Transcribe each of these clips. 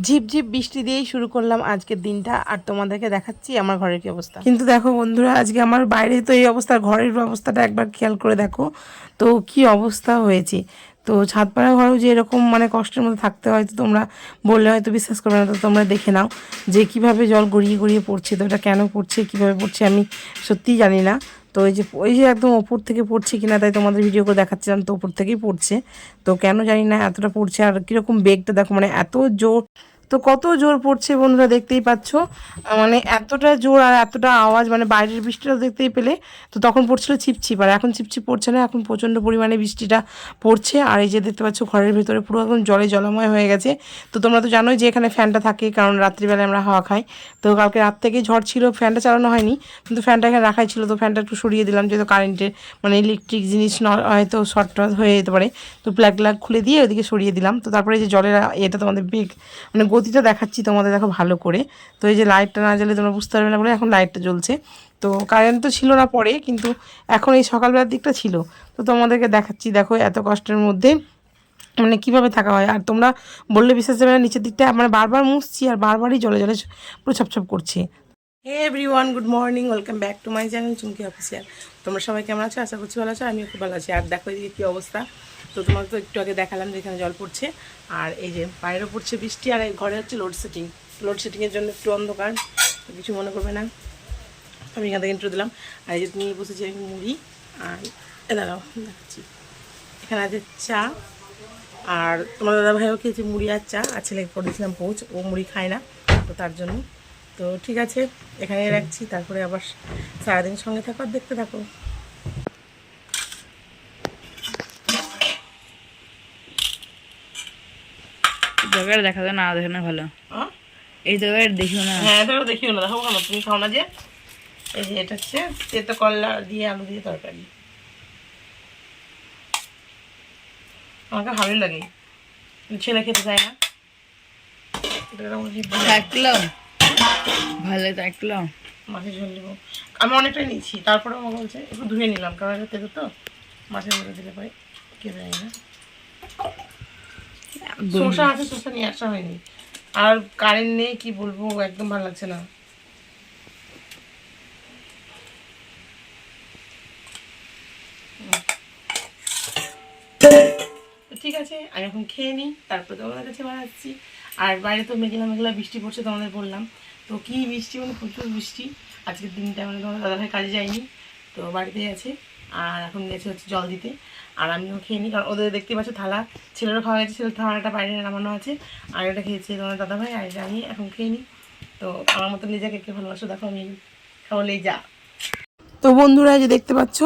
ঝিপঝিপ বৃষ্টি দিয়েই শুরু করলাম আজকের দিনটা, আর তোমাদেরকে দেখাচ্ছি আমার ঘরের কি অবস্থা। কিন্তু দেখো বন্ধুরা, আজকে আমার বাইরে তো এই অবস্থা, ঘরের অবস্থাটা একবার খেয়াল করে দেখো তো কি অবস্থা হয়েছে। তো ছাদ পাড়া ঘরেও যে এরকম মানে কষ্টের মধ্যে থাকতে হয়, তো তোমরা বললে হয়তো বিশ্বাস করবে না, তো তোমরা দেখে নাও যে কিভাবে জল গড়িয়ে গড়িয়ে পড়ছে। তো এটা কেন পড়ছে, কিভাবে পড়ছে আমি সত্যিই জানি না। তো ওই যে একদম ওপর থেকে পড়ছে কিনা, তাই তোমাদের ভিডিও করে দেখাচ্ছিলাম, তো ওপর থেকেই পড়ছে। তো কেন জানি না এতটা পড়ছে, আর কীরকম বেগটা দেখো, মানে এত জোর। তো কত জোর পড়ছে বন্ধুরা, দেখতেই পাচ্ছ। মানে এতটা জোর আর এতটা আওয়াজ, মানে বাইরের বৃষ্টিটা দেখতেই পেলে। তো তখন পড়ছিল ছিপছিপ, আর এখন ছিপছিপ পড়ছে না, এখন প্রচণ্ড পরিমাণে বৃষ্টিটা পড়ছে। আর এই যে দেখতে পাচ্ছ ঘরের ভেতরে পুরো একদম জলে জলময় হয়ে গেছে। তো তোমরা তো জানোই যে এখানে ফ্যানটা থাকে, কারণ রাত্রিবেলায় আমরা হাওয়া খাই। তো কালকে রাত থেকেই ঝড় ছিল, ফ্যানটা চালানো হয়নি, কিন্তু ফ্যানটা এখানে রাখাই ছিল। তো ফ্যানটা একটু সরিয়ে দিলাম, যেহেতু কারেন্টের মানে ইলেকট্রিক জিনিস হয়তো শর্ট টর্ট হয়ে যেতে পারে। তো প্লাগ খুলে দিয়ে ওদিকে সরিয়ে দিলাম। তো তারপরে এই যে জলের এটা তোমাদের বেগ মানে গতিটা দেখাচ্ছি তোমাদের, দেখো ভালো করে। তো এই যে লাইটটা না জ্বলে তোমরা বুঝতে পারবে না বলে এখন লাইটটা জ্বলছে। তো কারেন্ট তো ছিল না পরে, কিন্তু এখন এই সকালবেলার দিকটা ছিল। তো তোমাদেরকে দেখাচ্ছি, দেখো এত কষ্টের মধ্যে মানে কীভাবে থাকা হয়। আর তোমরা বললে বিশ্বাস যাবে না, নিচের দিকটা মানে বারবার মুছছি আর বারবারই জলে জলে পুরো ছপছপ করছে। Hey everyone, good morning, welcome back to my channel Chumki official. তোমরা সবাই কেমন আছো? আশা করছি ভালো আছো, আমিও খুব ভালো আছি। আর দেখো এদিকে কী অবস্থা। তো তোমাকে তো একটু আগে দেখালাম যে এখানে জল পড়ছে, আর এই যে বাইরেও পড়ছে বৃষ্টি, আর এই ঘরে হচ্ছে লোডশেডিং। লোডশেডিংয়ের জন্য একটু অন্ধকার, কিছু মনে করবে না। আমি এখান থেকে ইন্ট্রো দিলাম। আর এই যে নিয়ে বসেছি আমি মুড়ি, আর দাঁড়াও দেখাচ্ছি, এখানে আছে চা। আর তোমার দাদাভাইও খেয়েছে মুড়ি আর চা, আর ছেলেকে করে দিয়েছিলাম পৌঁছ, ও মুড়ি খায় না, তো তার জন্য। তো ঠিক আছে, এখানে রাখছি, তারপরে আবার সারাদিন সঙ্গে থাকো আর দেখতে থাকো। জায়গাটা দেখা যায় না, দেখে না ভালো। এই জায়গাটা দেখিও না। হ্যাঁ এটা দেখিও না, দেখো কেন তুমি খাও না যে। এই যে এটা হচ্ছে তেতো করলা দিয়ে আলু দিয়ে তরকারি, আমাকে ভালোই লাগে, ছেলে খেতে চায় না। থাকলাম ভালো, থাকলাম মাছের ঝোল দেবো, আমি অনেকটাই নিয়েছি, তারপরে আমাকে বলছে একটু ধুয়ে নিলাম, কারণ এটা তেতো তো মাছের মধ্যে দিলে পরে কে যায় না। শসা আছে, শসা নিয়ে আসা হয়নি, আর কারেন্ট নেই, কি বলবো, একদম ভালো লাগছে না। ঠিক আছে, আমি এখন খেয়ে নিই, তারপরে তোমাদের কাছে বাড়াচ্ছি। আর বাইরে তো মেঘলা মেঘলা বৃষ্টি পড়ছে, তোমাদের বললাম তো কি বৃষ্টি, মানে প্রচুর বৃষ্টি আজকের দিনটা। মানে তোমার দাদাভাই কাজে যায়নি, তো বাড়িতেই আছে। আর এখন গেছে হচ্ছে জল দিতে, আর আমিও খেয়ে নিই, কারণ ওদের দেখতে পাচ্ছ থালা, ছেলেরও খাওয়া গেছে, ছেলের থালাটা বাইরে নামানো আছে, আর এটা খেয়েছে তোমার দাদাভাই, আর এটা আমি এখন খেয়ে নিই। তো আমার মতো লেজা কে ভালোবাসো, দেখো আমি খাবো লেজা। তো বন্ধুরা যে দেখতে পাচ্ছ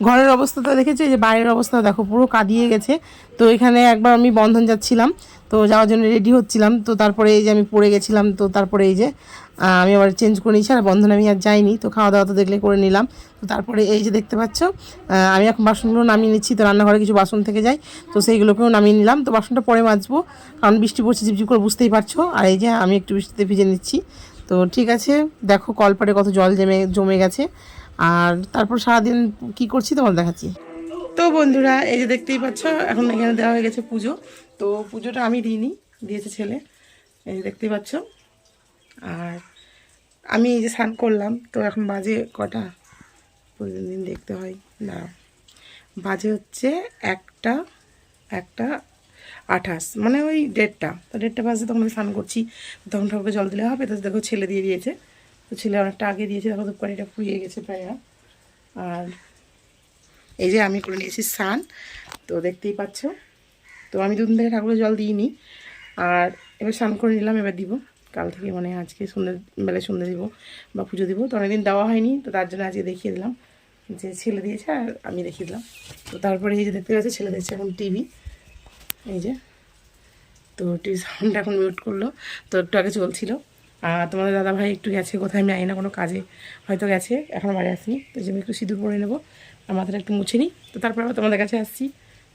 ঘরের অবস্থাটা দেখেছে, যে বাইরের অবস্থা দেখো পুরো কাঁদিয়ে গেছে। তো এখানে একবার আমি বন্ধন যাচ্ছিলাম, তো যাওয়ার জন্য রেডি হচ্ছিলাম, তো তারপরে এই যে আমি পড়ে গেছিলাম। তো তারপরে এই যে আমি আবার চেঞ্জ করে নিয়েছি, আর বন্ধন আমি আর যাইনি। তো খাওয়া দাওয়া তো দেখলে করে নিলাম। তো তারপরে এই যে দেখতে পাচ্ছ আমি এখন বাসনগুলো নামিয়ে নিচ্ছি। তো রান্নাঘরে কিছু বাসন থেকে যায়, তো সেইগুলোকেও নামিয়ে নিলাম। তো বাসনটা পরে মাজবো, কারণ বৃষ্টি পড়ছে ঝিপঝিপ করে, বুঝতেই পারছো। আর এই যে আমি একটু বৃষ্টিতে ভিজে নিচ্ছি। তো ঠিক আছে, দেখো কলপাড়ে কত জল জমে গেছে। আর তারপর সারাদিন কি করছি তোমার দেখাচ্ছি। তো বন্ধুরা এই যে দেখতেই পাচ্ছ, এখন এখানে দেওয়া হয়ে গেছে পুজো। তো পুজোটা আমি দিইনি, দিয়েছে ছেলে, এই যে দেখতেই পাচ্ছ। আর আমি এই যে স্নান করলাম। তো এখন বাজে কটা, প্রতিদিন দেখতে হয় না, বাজে হচ্ছে 1টা 28, মানে ওই 1:30। তো 1:30 বাজে তখন আমি স্নান করছি, তখন ঠাকুরকে জল দিলে হবে। তো দেখো ছেলে দিয়ে দিয়েছে, তো ছেলে অনেকটা আগে দিয়েছে, দেখো ধূপকাঠিটা ফুরিয়ে গেছে প্রায়। আর এই যে আমি করে নিয়েছি স্নান, তো দেখতেই পাচ্ছ। তো আমি দুদিন থেকে ঠাকুরের জল দিইনি, আর এবার স্নান করে নিলাম, এবার দিব কাল থেকে, মানে আজকে বেলায় সন্ধ্যে দিব বা পুজো দিব। তো অনেকদিন দেওয়া হয়নি, তো তার জন্য আজকে দেখিয়ে দিলাম যে ছেলে দিয়েছে আর আমি দেখিয়ে দিলাম। তো তারপরে এই যে দেখতে পাচ্ছি ছেলে দিয়েছে এখন টিভি, এই যে। তো টিভি সাউন্ডটা এখন মিউট করলো, তো একটু আগে চলছিল। আর তোমাদের দাদাভাই একটু গেছে কোথায় আমি জানি না, কোনো কাজে হয়তো গেছে, এখন বাড়ি আসিনি। তো যে আমি একটু সিঁদুর পরে নেবো, আর মাথাটা একটু মুছে নিই, তো তারপর আবার তোমাদের কাছে আসছি।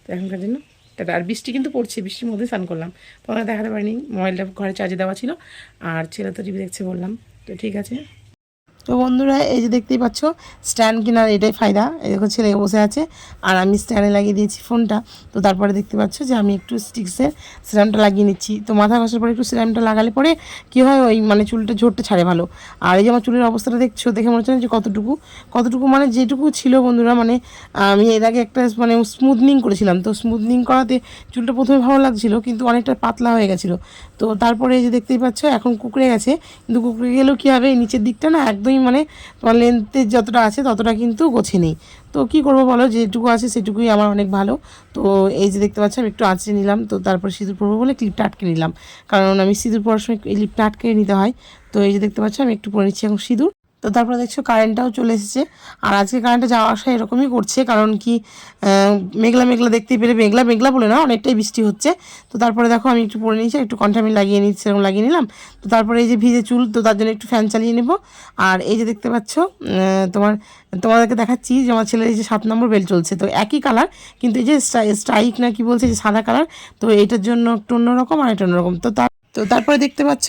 তো এখনকার জন্য টাটা। আর বৃষ্টি কিন্তু পড়ছে, বৃষ্টির মধ্যে স্নান করলাম, তোমাদের দেখাতে পারিনি, মোবাইলটা ঘরে চার্জে দেওয়া ছিল, আর ছেলে তো টিভি দেখছে বললাম। তো ঠিক আছে, তো বন্ধুরা এই যে দেখতেই পাচ্ছ স্ট্যান্ড কেনার এটাই ফায়দা। এই দেখো ছেলে বসে আছে আর আমি স্ট্যান্ডে লাগিয়ে দিয়েছি ফোনটা। তো তারপরে দেখতে পাচ্ছ যে আমি একটু স্টিক্সের সিরামটা লাগিয়ে নিচ্ছি। তো মাথা ঘষার পরে একটু সিরামটা লাগালে পরে কী হয়, ওই মানে চুলটা ঝরতে ছাড়ে ভালো। আর এই যে আমার চুলের অবস্থাটা দেখছো, দেখে মনে হচ্ছে না যে কতটুকু মানে যেটুকু ছিল বন্ধুরা, মানে আমি এর আগে একটা মানে স্মুথনিং করেছিলাম। তো স্মুথনিং করাতে চুলটা প্রথমে ভালো লাগছিলো, কিন্তু অনেকটা পাতলা হয়ে গেছিলো। তো তারপরে এই যে দেখতেই পাচ্ছ এখন কুকড়ে গেছে, কিন্তু কুকড়ে গেলেও কী হবে, এই নিচের দিকটা না একদমই মানে তোমার লেন্থের যতটা আছে ততটা কিন্তু গোছে নেই। তো কী করবো বলো, যেটুকু আছে সেটুকুই আমার অনেক ভালো। তো এই যে দেখতে পাচ্ছি আমি একটু আঁচড়ে নিলাম। তো তারপর সিঁদুর পরবো বলে ক্লিপটা আটকে নিলাম, কারণ আমি সিঁদুর পরার সময় এই ক্লিপটা আটকে নিতে হয়। তো এই যে দেখতে পাচ্ছ আমি একটু পরে নিচ্ছি এখন সিঁদুর। তো তারপরে দেখছো কারেন্টটাও চলে এসেছে। আর আজকে কারেন্টটা যাওয়া আসা এরকমই করছে, কারণ কি মেঘলা মেঘলা দেখতেই পেলে, মেঘলা মেঘলা বলে না, অনেকটাই বৃষ্টি হচ্ছে। তো তারপরে দেখো আমি একটু পরে নিয়েছি, একটু কণ্ঠে আমি লাগিয়ে নিচ্ছি, সেরকম লাগিয়ে নিলাম। তো তারপরে এই যে ভিজে চুল, তো তার জন্য একটু ফ্যান চালিয়ে নেব। আর এই যে দেখতে পাচ্ছ তোমাদেরকে দেখাচ্ছি যে আমার ছেলের এই যে 7 নম্বর বেল্ট চলছে। তো একই কালার, কিন্তু এই যে স্ট্রাইক না কি বলছে, যে সাদা কালার। তো এইটার জন্য একটু অন্যরকম আর এটা অন্যরকম। তো তারপরে দেখতে পাচ্ছ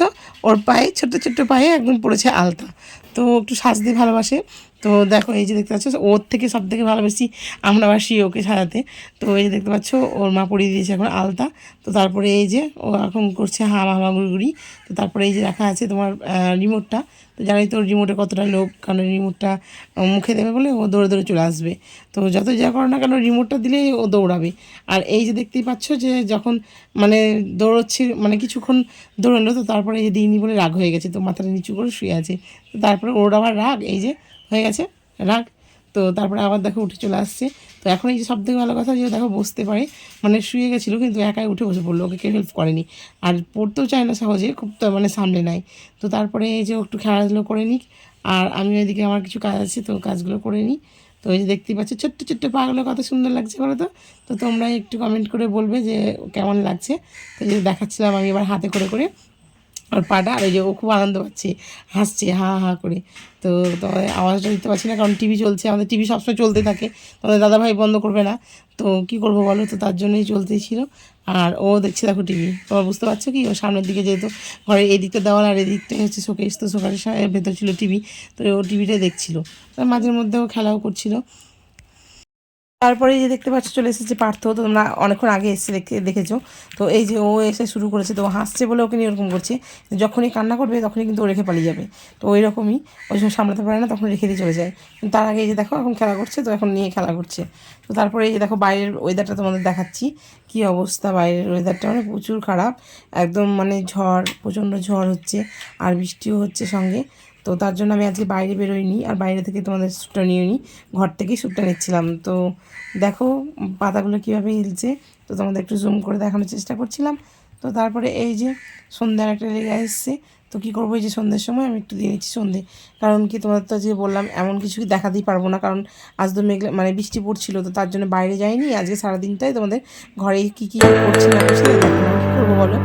ওর পায়ে ছোট্ট ছোট্ট পায়ে একদম পড়েছে আলতা। তো একটু সাজতে ভালোবাসে। তো দেখো এই যে দেখতে পাচ্ছ ওর থেকে সব থেকে ভালোবেসি আমরা বাসি ওকে সাজাতে। তো এই যে দেখতে পাচ্ছ ওর মা পরিয়ে দিয়েছে এখন আলতা। তো তারপরে এই যে ও এখন করছে হামা গুড়ি। তো তারপরে এই যে রাখা আছে তোমার রিমোটটা। তো জানোই তো রিমোটে কতটা লোভ, কারণ রিমোটটা মুখে দেবে বলে ও দৌড়ে দৌড়ে চলে আসবে। তো যত যা করো না কেন রিমোটটা দিলেই ও দৌড়াবে। আর এই যে দেখতেই পাচ্ছ যে যখন মানে দৌড়চ্ছে, মানে কিছুক্ষণ দৌড়ালো, তো তারপরে এই যে দিইনি বলে রাগ হয়ে গেছে, তো মাথাটা নিচু করে শুয়ে আছে। তো তারপরে ওর আবার রাগ, এই যে হয়ে গেছে রাগ। তো তারপরে আবার দেখো উঠে চলে আসছে। তো এখন এই যে সব থেকে ভালো কথা, যে দেখো বসতে পারে, মানে শুয়ে গেছিলো কিন্তু একাই উঠে বসে পড়লো, ওকে কেউ হেল্প করেনি। আর পড়তেও চায় না সহজে, খুব তো মানে সামলে নেয়। তো তারপরে এই যে একটু খেলাধুলো করে নিক, আর আমি ওইদিকে আমার কিছু কাজ আছে, তো কাজগুলো করে নিই। তো এই যে দেখতেই পাচ্ছি ছোট্ট ছোট্ট পাগুলো কত সুন্দর লাগছে বলো তো। তো তোমরা একটু কমেন্ট করে বলবে যে কেমন লাগছে। তো এই যে দেখাচ্ছিলাম আমি এবার হাতে করে করে আর পাটা, আর ওই যে ও খুব আনন্দ পাচ্ছে, হাসছে হা হা করে। তো তোমাদের আওয়াজটা দিতে পারছি না, কারণ টিভি চলছে, আমাদের টিভি সবসময় চলতে থাকে, তোমাদের দাদাভাই বন্ধ করবে না। তো কী করবো বলো, তো তার জন্যই চলতেই ছিল। আর ও দেখছে দেখো টিভি, তোমার বুঝতে পারছো কি, ও সামনের দিকে যেহেতু ঘরের এদিকটা দেওয়াল আর এদিকটাই হচ্ছে শোকেস, তো শোকেসের ভেতর ছিল টিভি। তো ও টিভিটাই দেখছিলো, তার মাঝের মধ্যেও খেলাও করছিল। তারপরে এই যে দেখতে পাচ্ছ চলে এসেছে পার্থ। তো তোমরা অনেকক্ষণ আগে এসে দেখেছো। তো এই যে ও এসে শুরু করেছে, তো ও হাসছে বলে ওকে নিয়ে এরকম করছে। যখনই কান্না করবে তখনই কিন্তু ও রেখে পালিয়ে যাবে। তো ওই রকমই, ওই সময় সামলাতে পারে না, তখন রেখে দিয়ে চলে যায়। কিন্তু তার আগে এই যে দেখো এখন খেলা করছে, তো এখন নিয়ে খেলা করছে। তো তারপরে এই যে দেখো বাইরের ওয়েদারটা তোমাদের দেখাচ্ছি, কি অবস্থা বাইরের ওয়েদারটা, মানে প্রচুর খারাপ একদম, মানে ঝড়, প্রচণ্ড ঝড় হচ্ছে আর বৃষ্টিও হচ্ছে সঙ্গে। তো তার জন্য আমি আজকে বাইরে বেরোইনি, আর বাইরে থেকে তোমাদের শ্যুটটা নিয়ে নিই, ঘর থেকেই শ্যুটটা নিচ্ছিলাম। তো দেখো পাতাগুলো কীভাবে হিলছে, তো তোমাদের একটু জুম করে দেখানোর চেষ্টা করছিলাম। তো তারপরে এই যে সন্ধ্যার একটা লেগে এসছে। তো কী করবো, এই যে সন্ধ্যের সময় আমি একটু দিয়ে নিচ্ছি সন্ধ্যে, কারণ কি তোমাদের তো যে বললাম এমন কিছু দেখাতেই পারবো না, কারণ আজ তো মেঘলা মানে বৃষ্টি পড়ছিল, তো তার জন্য বাইরে যাইনি আজকে সারাদিনটাই তোমাদের ঘরে কী কী করছি না করছি দেখালাম। কী করবো বলো।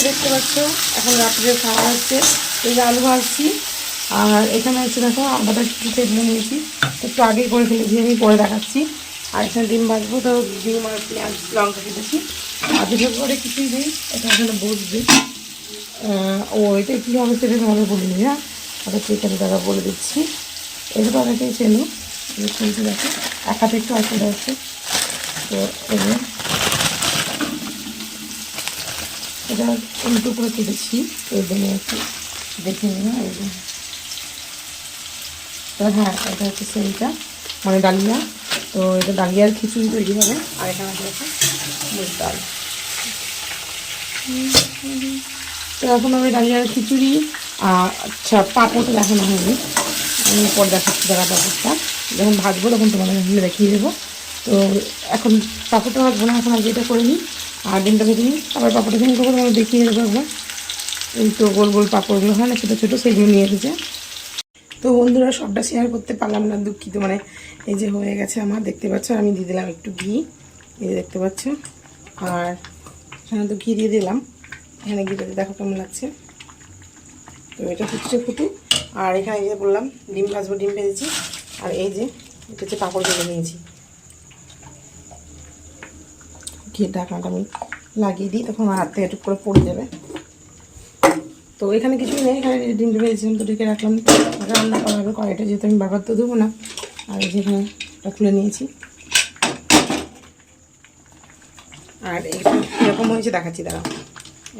দেখতে পাচ্ছ এখন রাত্রে খাওয়া হচ্ছে, এই যে আলু ভাজছি, আর এখানে হচ্ছে দেখো আদাটা একটু তেলে নিয়েছি, একটু আগেই করে ফেলেছি, আমি পরে দেখাচ্ছি। আর এখানে ডিম ভাজবো, তো ডিম আর পেঁয়াজ লঙ্কা কেটেছি, আর দুটো করে কিছুই দিই, এটা এখানে বসবে। ও এটা কী হবে সেটা তোমাদের বলে দিই, হ্যাঁ ওটা ঠিক আছে, টাকা বলে দিচ্ছি। এটা তো অনেকেই চেনো, শুনছি দেখো এক হাতে একটু অসুবিধা হচ্ছে। তো এবার এটা উল্টো করে কেটেছি, ওই জন্য একটু দেখে নেব। এই যে তো হ্যাঁ, এটা হচ্ছে সেইটা মানে ডালিয়া। তো এটা ডালিয়ার খিচুড়ি তৈরি হবে। আর এখানে আছে মুগ ডাল। তো এখন আমি ডালিয়ার খিচুড়ি আচ্ছা পাঁপড়টা দেখানো হয়নি, আমি পরে দেখাচ্ছি দাঁড়া পাঁপড়টা যখন ভাজবো তখন তোমাদের সামনে দেখিয়ে দেবো। তো এখন পাঁপড়টা ভাজবো না, এখন আগে এটা করে নিই আর ডিমটা ভেজে নিই, আবার পাঁপড়টা যখন করবো তোমাদের দেখিয়ে দেবো একবার। এই তো গোল গোল পাঁপড়গুলো হয় না ছোটো ছোটো, সেইগুলো নিয়ে এসেছে। তো বন্ধুরা সবটা শেয়ার করতে পারলাম না, দুঃখিত। মানে এই যে হয়ে গেছে আমার, দেখতে পাচ্ছ আমি দিয়ে দিলাম একটু ঘি, এই যে দেখতে পাচ্ছ। আর এখানে তো ঘি দিয়ে দিলাম, এখানে ঘিটা দেখো কেমন লাগছে। তো এটা ফুটছে ফুটুক। আর এখানে এই যে বললাম ডিম ভাজবো, ডিম ভেজেছি। আর এই যে এটা হচ্ছে পাঁপড় ভেজে নিয়েছি। ঘির ঢাকনাটা আমি লাগিয়ে দিই, তখন আমার হাত থেকে একটু করে পড়ে যাবে। তো এখানে কিছুই নেই, এখানে ডিমটা ভেজেছিলাম তো ঢেকে রাখলাম, রান্না করা হবে। কড়াইটা যেহেতু আমি বারবার তো দেবো না। আর যেখানে খুলে নিয়েছি। আর এইটা কীরকম হয়েছে দেখাচ্ছি দাঁড়া।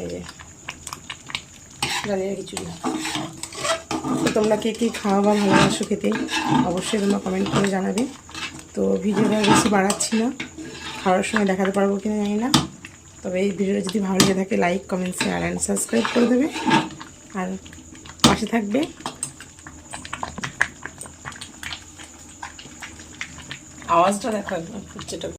এই যে ডালিয়া খিচুড়ি। তো তোমরা কে কী খাওয়া বা ভালোবাসো খেতে অবশ্যই তোমরা কমেন্ট করে জানাবে। তো ভিডিওটা বেশি বাড়াচ্ছি না, খাওয়ার সময় দেখাতে পারবো কিনা জানি না। তবে এই ভিডিওটা যদি ভালো লেগে থাকে like comment share and subscribe করে দেবে আর পাশে থাকবে। আওয়াজটা দেখো একদম ফুটছেটা।